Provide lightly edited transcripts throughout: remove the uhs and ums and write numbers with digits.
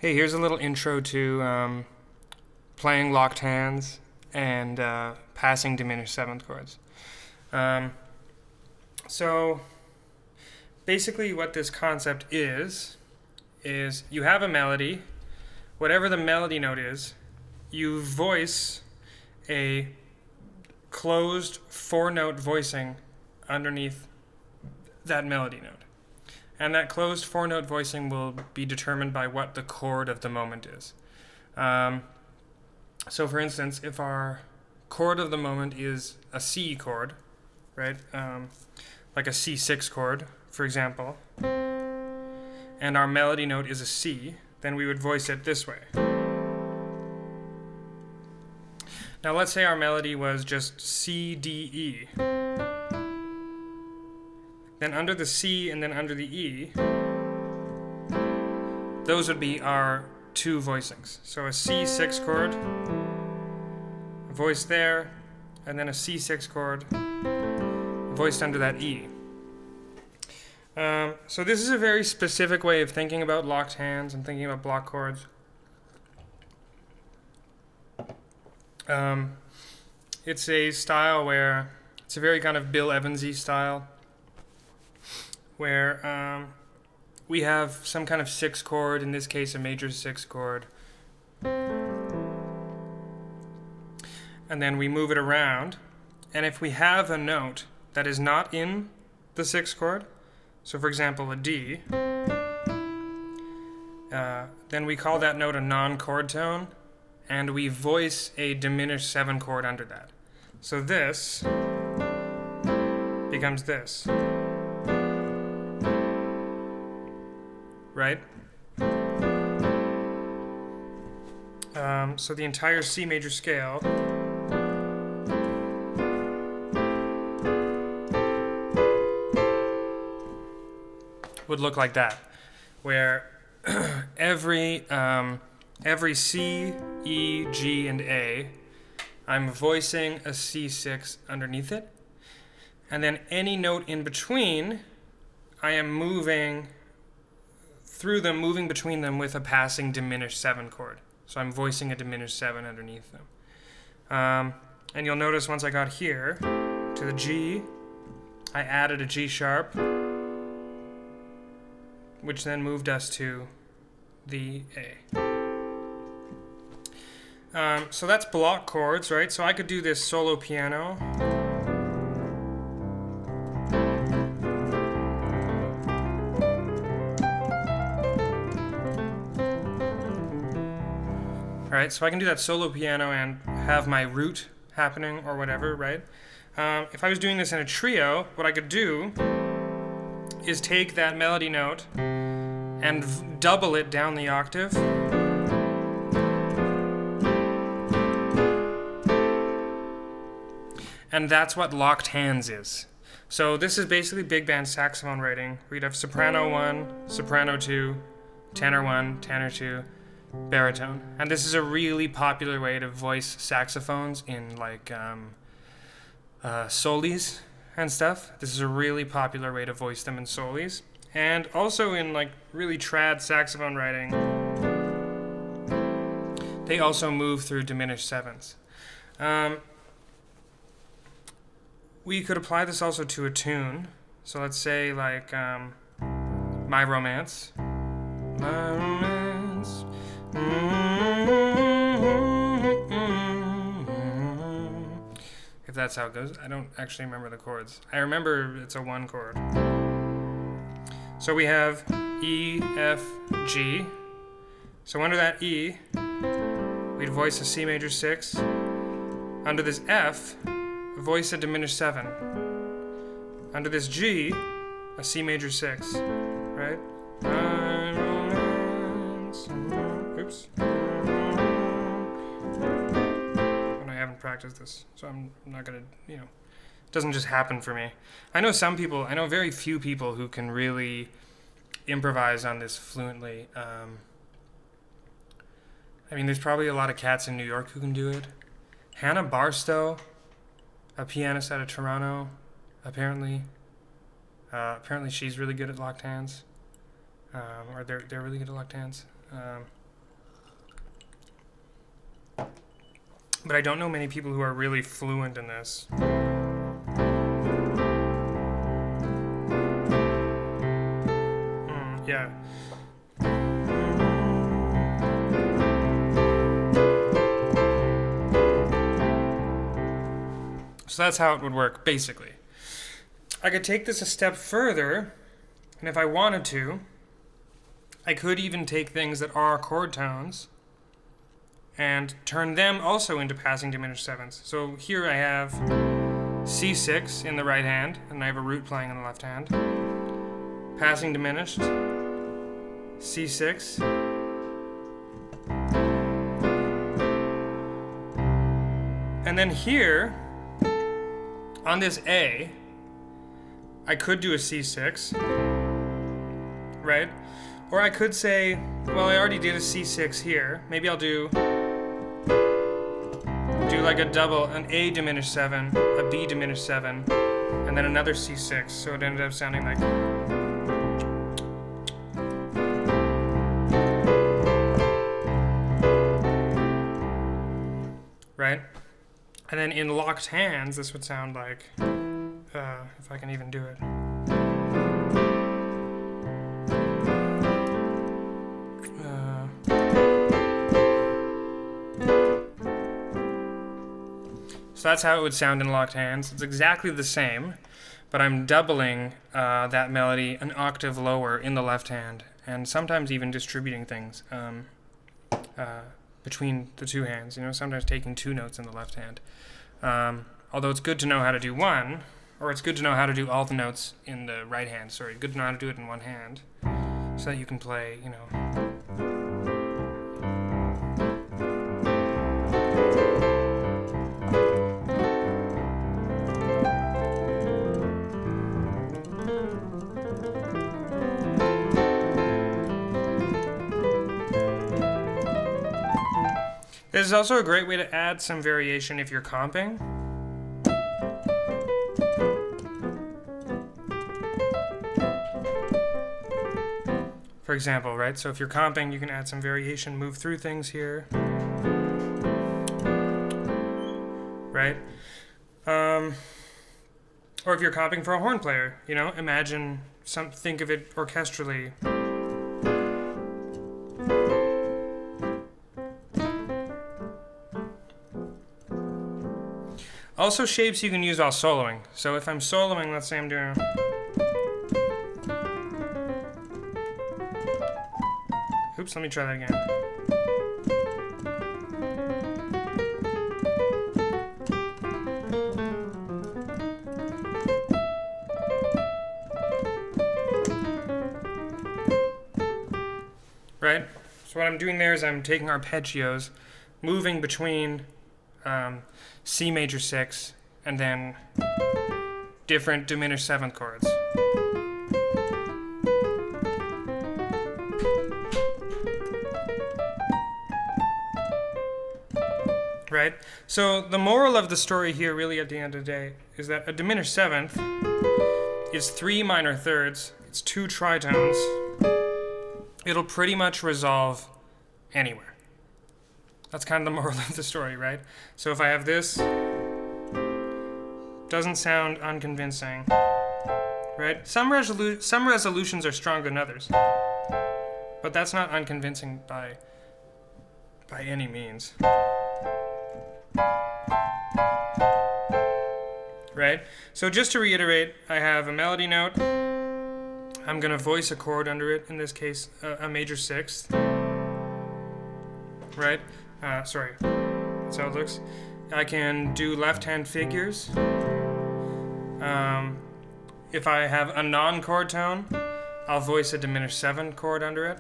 Hey, here's a little intro to playing locked hands and passing diminished seventh chords. Um, so basically what this concept is you have a melody. Whatever the melody note is, you voice a closed four-note voicing underneath that melody note. And that closed four-note voicing will be determined by what the chord of the moment is. So for instance, if our chord of the moment is a C chord, right, like a C6 chord, for example, and our melody note is a C, then we would voice it this way. Now let's say our melody was just C, D, E. Then under the C and then under the E, those would be our two voicings. So a C6 chord, a voice there, and then a C6 chord, voiced under that E. So this is a very specific way of thinking about locked hands and thinking about block chords. It's a style where, it's a very kind of Bill Evans-y style, where we have some kind of sixth chord, in this case a major sixth chord, and then we move it around, and if we have a note that is not in the sixth chord, so for example a D, then we call that note a non-chord tone, and we voice a diminished seven chord under that. So this becomes this. Right? So the entire C major scale would look like that, where every C, E, G, and A, I'm voicing a C6 underneath it, and then any note in between, I am moving through them, moving between them with a passing diminished seven chord. So I'm voicing a diminished seven underneath them. And you'll notice once I got here to the G, I added a G sharp, which then moved us to the A. So that's block chords, right? So I could do this solo piano. Right, so I can do that solo piano and have my root happening or whatever, right? If I was doing this in a trio, what I could do is take that melody note and double it down the octave. And that's what locked hands is. So this is basically big band saxophone writing, where you'd have soprano 1, soprano 2, tenor 1, tenor 2, baritone. And this is a really popular way to voice saxophones in like solis and stuff. This is a really popular way to voice them in solis. And also in like really trad saxophone writing, they also move through diminished sevens. We could apply this also to a tune. So let's say like My Romance. My Romance. If that's how it goes. I don't actually remember the chords. I remember it's a one chord. So we have E, F, G. So under that E, we'd voice a C major 6. Under this F, voice a diminished 7. Under this G, a C major 6. Right? Oops. And I haven't practiced this, so I'm not gonna, it doesn't just happen for me. I know very few people who can really improvise on this fluently. There's probably a lot of cats in New York who can do it. Hannah Barstow, a pianist out of Toronto, apparently she's really good at locked hands. Or they're really good at locked hands. but I don't know many people who are really fluent in this. Yeah. So that's how it would work, basically. I could take this a step further, and if I wanted to, I could even take things that are chord tones and turn them also into passing diminished sevenths. So here I have C6 in the right hand, and I have a root playing in the left hand. Passing diminished, C6. And then here, on this A, I could do a C6, right? Or I could say, well, I already did a C6 here. Maybe I'll do like a double, an A diminished 7, a B diminished 7, and then another C6. So it ended up sounding like... right? And then in locked hands, this would sound like, if I can even do it. So that's how it would sound in locked hands. It's exactly the same, but I'm doubling that melody an octave lower in the left hand, and sometimes even distributing things between the two hands, sometimes taking two notes in the left hand. Although it's good to know how to do one, or it's good to know how to do all the notes in the right hand. Sorry, good to know how to do it in one hand, so that you can play, This is also a great way to add some variation if you're comping. For example, right? So if you're comping, you can add some variation, move through things here. Right? Or if you're comping for a horn player, imagine think of it orchestrally. Also shapes you can use while soloing. So if I'm soloing, let's say I'm doing... Oops, let me try that again. Right? So what I'm doing there is I'm taking arpeggios, moving between C major 6, and then different diminished seventh chords. Right? So the moral of the story here, really at the end of the day, is that a diminished seventh is 3 minor thirds, it's 2 tritones. It'll pretty much resolve anywhere. That's kind of the moral of the story, right? So if I have this, doesn't sound unconvincing, right? Some resolutions are stronger than others, but that's not unconvincing by any means. Right? So just to reiterate, I have a melody note. I'm going to voice a chord under it, in this case, a major 6th. Right? Sorry, that's how it looks. I can do left-hand figures. If I have a non-chord tone, I'll voice a diminished 7 chord under it.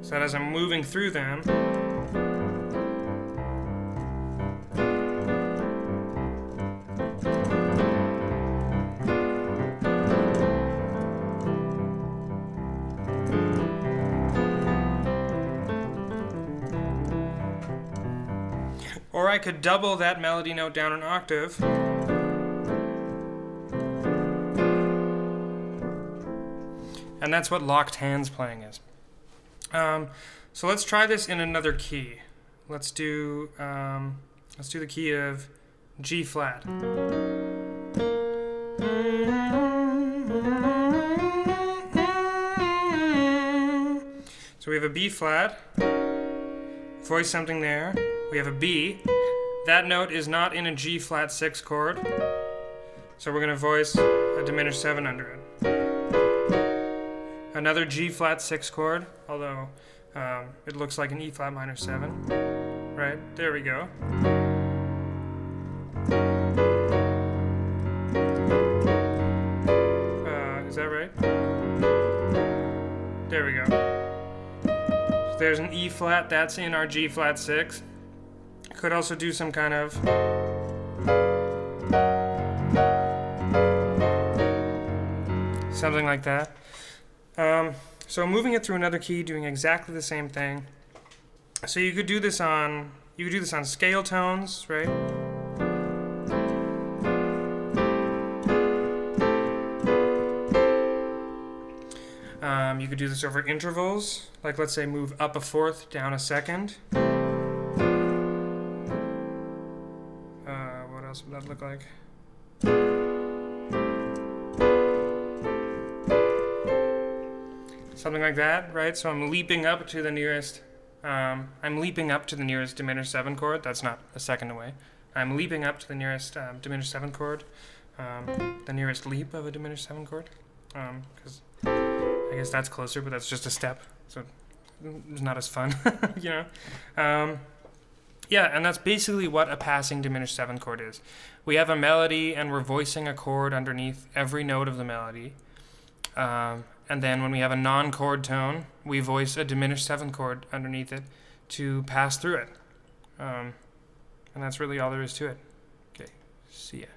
So that as I'm moving through them, or I could double that melody note down an octave. And that's what locked hands playing is. So let's try this in another key. let's do the key of G flat. So we have a B flat, voice something there. We have a B. That note is not in a G flat 6 chord, so we're going to voice a diminished 7 under it. Another G flat 6 chord, although it looks like an E flat minor 7. Right, there we go. Is that right? There we go. So there's an E flat, that's in our G flat 6. Could also do some kind of something like that. So moving it through another key, doing exactly the same thing. So you could do this on scale tones, right? You could do this over intervals, like let's say move up a fourth, down a second. What else would that look like? Something like that, right? So I'm leaping up to the nearest diminished 7 chord. That's not a second away. I'm leaping up to the nearest diminished 7 chord, the nearest leap of a diminished 7 chord, because I guess that's closer, but that's just a step, so it's not as fun, you know. Yeah, and that's basically what a passing diminished 7 chord is. We have a melody, and we're voicing a chord underneath every note of the melody. And then when we have a non-chord tone, we voice a diminished 7 chord underneath it to pass through it. And that's really all there is to it. Okay, see ya.